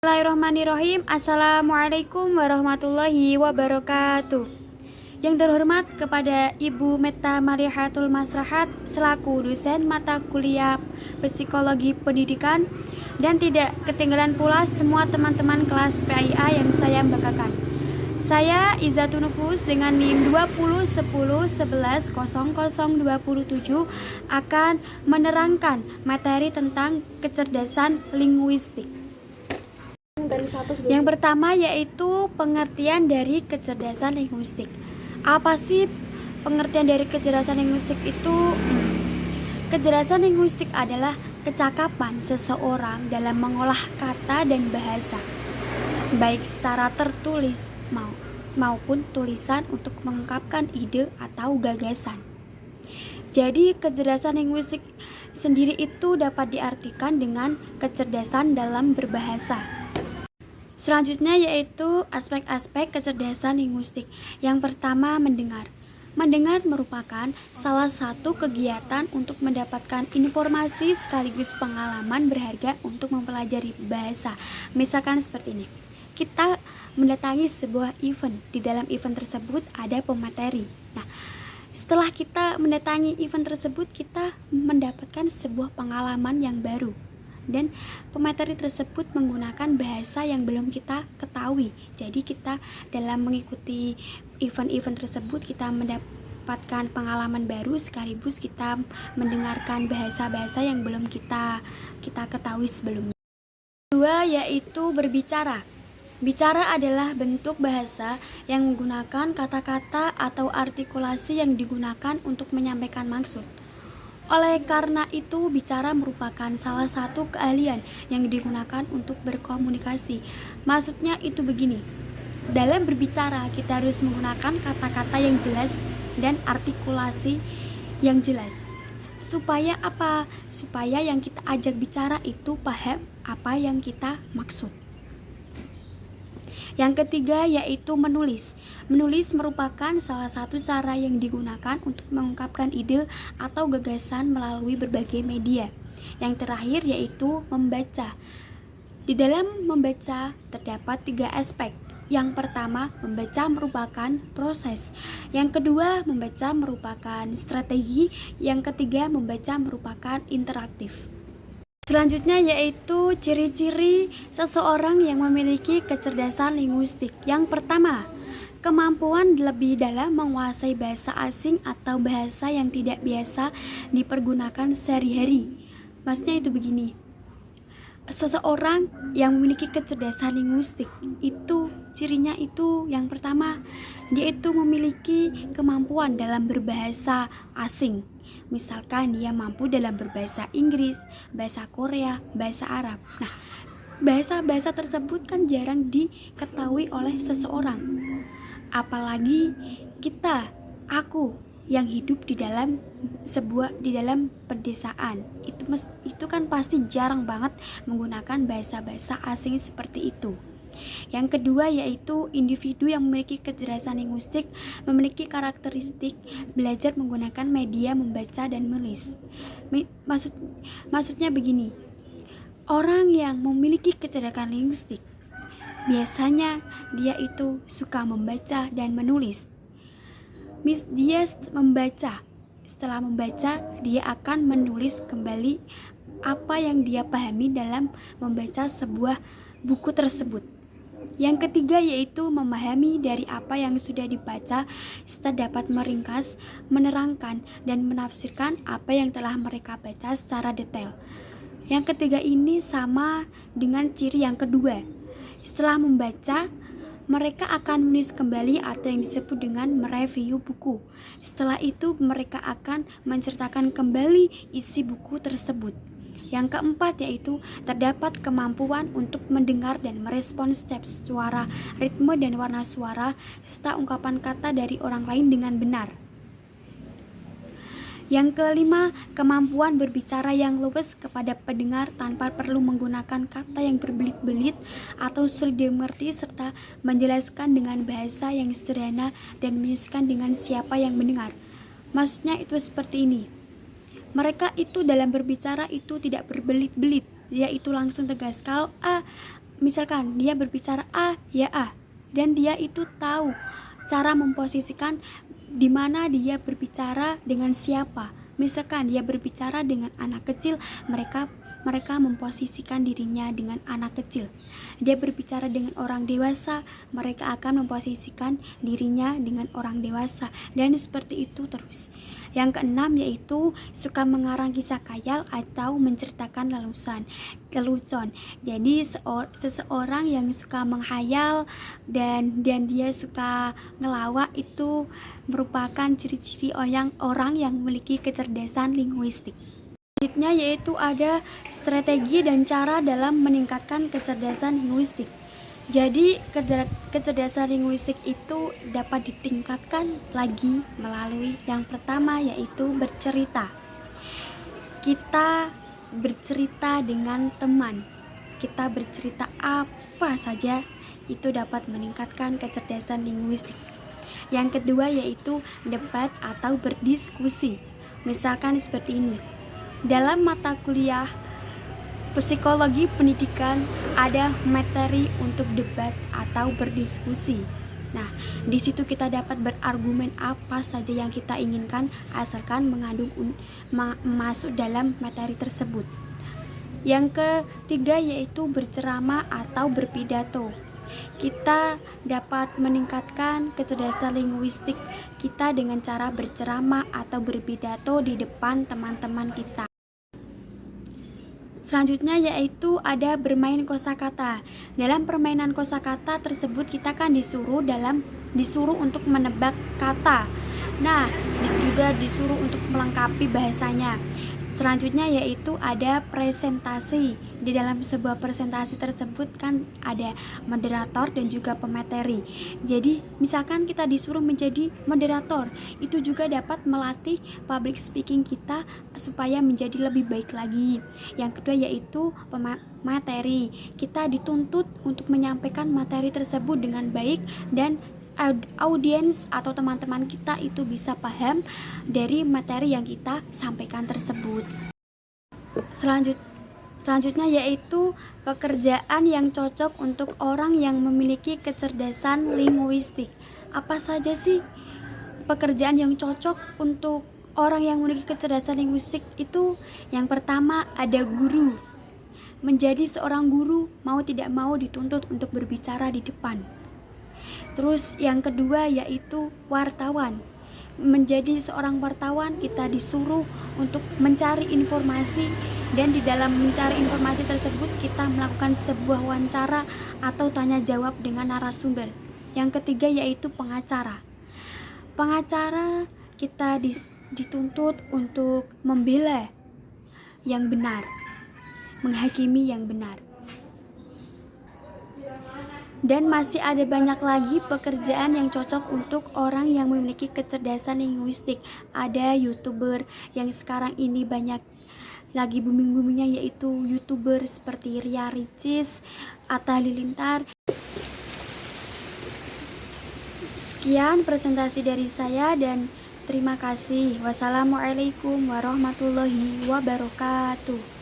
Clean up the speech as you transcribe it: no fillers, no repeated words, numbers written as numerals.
Bismillahirrahmanirrahim. Assalamualaikum warahmatullahi wabarakatuh. Yang terhormat kepada Ibu Meta Marihatul Masrahat selaku dosen mata kuliah Psikologi Pendidikan, dan tidak ketinggalan pula semua teman-teman kelas PIA yang saya banggakan. Saya Izzatun Nufus dengan NIM 2010110027 akan menerangkan materi tentang kecerdasan linguistik. Yang pertama yaitu pengertian dari kecerdasan linguistik. Apa sih pengertian dari kecerdasan linguistik itu? Kecerdasan linguistik adalah kecakapan seseorang dalam mengolah kata dan bahasa, baik secara tertulis maupun tulisan untuk mengungkapkan ide atau gagasan. Jadi kecerdasan linguistik sendiri itu dapat diartikan dengan kecerdasan dalam berbahasa. Selanjutnya yaitu aspek-aspek kecerdasan linguistik. Yang pertama, mendengar. Mendengar merupakan salah satu kegiatan untuk mendapatkan informasi sekaligus pengalaman berharga untuk mempelajari bahasa. Misalkan seperti ini. Kita mendatangi sebuah event. Di dalam event tersebut ada pemateri. Nah, setelah kita mendatangi event tersebut, kita mendapatkan sebuah pengalaman yang baru. Dan pemateri tersebut menggunakan bahasa yang belum kita ketahui. Jadi kita dalam mengikuti event-event tersebut kita mendapatkan pengalaman baru sekaligus kita mendengarkan bahasa-bahasa yang belum kita ketahui sebelumnya. Kedua yaitu berbicara. Bicara adalah bentuk bahasa yang menggunakan kata-kata atau artikulasi yang digunakan untuk menyampaikan maksud. Oleh karena itu, bicara merupakan salah satu keahlian yang digunakan untuk berkomunikasi. Maksudnya itu begini. Dalam berbicara, kita harus menggunakan kata-kata yang jelas dan artikulasi yang jelas. Supaya apa? Supaya yang kita ajak bicara itu paham apa yang kita maksud. Yang ketiga yaitu menulis. Menulis merupakan salah satu cara yang digunakan untuk mengungkapkan ide atau gagasan melalui berbagai media. Yang terakhir yaitu membaca. Di dalam membaca terdapat 3 aspek. Yang pertama, membaca merupakan proses. Yang kedua, membaca merupakan strategi. Yang ketiga, membaca merupakan interaktif. Selanjutnya yaitu ciri-ciri seseorang yang memiliki kecerdasan linguistik. Yang pertama, kemampuan lebih dalam menguasai bahasa asing atau bahasa yang tidak biasa dipergunakan sehari-hari. Maksudnya itu begini. Seseorang yang memiliki kecerdasan linguistik itu cirinya itu yang pertama, dia itu memiliki kemampuan dalam berbahasa asing. Misalkan dia mampu dalam berbahasa Inggris, bahasa Korea, bahasa Arab. Nah, bahasa-bahasa tersebut kan jarang diketahui oleh seseorang. Apalagi aku yang hidup di dalam pedesaan. Itu kan pasti jarang banget menggunakan bahasa-bahasa asing seperti itu. Yang kedua yaitu individu yang memiliki kecerdasan linguistik memiliki karakteristik belajar menggunakan media membaca dan menulis. Maksudnya begini. Orang yang memiliki kecerdasan linguistik biasanya dia itu suka membaca dan menulis. Dia membaca. Setelah membaca, dia akan menulis kembali apa yang dia pahami dalam membaca sebuah buku tersebut. Yang ketiga yaitu memahami dari apa yang sudah dibaca serta dapat meringkas, menerangkan, dan menafsirkan apa yang telah mereka baca secara detail. Yang ketiga ini sama dengan ciri yang kedua. Setelah membaca, mereka akan menulis kembali atau yang disebut dengan mereview buku. Setelah itu mereka akan menceritakan kembali isi buku tersebut. Yang keempat yaitu terdapat kemampuan untuk mendengar dan merespon setiap suara, ritme dan warna suara, serta ungkapan kata dari orang lain dengan benar. Yang kelima, kemampuan berbicara yang luwes kepada pendengar tanpa perlu menggunakan kata yang berbelit-belit atau sulit dimengerti serta menjelaskan dengan bahasa yang sederhana dan menyesuaikan dengan siapa yang mendengar. Maksudnya itu seperti ini. Mereka itu dalam berbicara itu tidak berbelit-belit, dia itu langsung tegas. Kalau A misalkan dia berbicara A, ya A, dan dia itu tahu cara memposisikan di mana dia berbicara dengan siapa. Misalkan dia berbicara dengan anak kecil, mereka memposisikan dirinya dengan anak kecil. Dia berbicara dengan orang dewasa, mereka akan memposisikan dirinya dengan orang dewasa, dan seperti itu terus. Yang keenam yaitu suka mengarang kisah khayal atau menceritakan lelucon. Jadi seseorang yang suka menghayal dan dia suka ngelawak itu merupakan ciri-ciri orang yang memiliki kecerdasan linguistik. Selanjutnya yaitu ada strategi dan cara dalam meningkatkan kecerdasan linguistik. Jadi kecerdasan linguistik itu dapat ditingkatkan lagi melalui yang pertama yaitu bercerita. Kita bercerita dengan teman, kita bercerita apa saja itu dapat meningkatkan kecerdasan linguistik. Yang kedua yaitu debat atau berdiskusi. Misalkan seperti ini. Dalam mata kuliah psikologi pendidikan ada materi untuk debat atau berdiskusi. Nah, di situ kita dapat berargumen apa saja yang kita inginkan asalkan mengandung masuk dalam materi tersebut. Yang ketiga yaitu berceramah atau berpidato. Kita dapat meningkatkan kecerdasan linguistik kita dengan cara berceramah atau berpidato di depan teman-teman kita. Selanjutnya yaitu ada bermain kosakata. Dalam permainan kosakata tersebut kita kan disuruh untuk menebak kata. Nah, juga disuruh untuk melengkapi bahasanya. Selanjutnya yaitu ada presentasi. Di dalam sebuah presentasi tersebut kan ada moderator dan juga pemateri. Jadi misalkan kita disuruh menjadi moderator, itu juga dapat melatih public speaking kita supaya menjadi lebih baik lagi. Yang kedua yaitu pemateri. Kita dituntut untuk menyampaikan materi tersebut dengan baik dan audiens atau teman-teman kita itu bisa paham dari materi yang kita sampaikan tersebut. Selanjutnya yaitu pekerjaan yang cocok untuk orang yang memiliki kecerdasan linguistik. Apa saja sih pekerjaan yang cocok untuk orang yang memiliki kecerdasan linguistik itu? Yang pertama ada guru. Menjadi seorang guru mau tidak mau dituntut untuk berbicara di depan. Terus yang kedua yaitu wartawan. Menjadi seorang wartawan kita disuruh untuk mencari informasi, dan di dalam mencari informasi tersebut kita melakukan sebuah wawancara atau tanya jawab dengan narasumber. Yang ketiga yaitu pengacara. Pengacara kita dituntut untuk membela yang benar, menghakimi yang benar. Dan masih ada banyak lagi pekerjaan yang cocok untuk orang yang memiliki kecerdasan linguistik. Ada YouTuber yang sekarang ini banyak lagi booming-boomingnya, yaitu YouTuber seperti Ria Ricis, Atta Halilintar. Sekian presentasi dari saya dan terima kasih. Wassalamualaikum warahmatullahi wabarakatuh.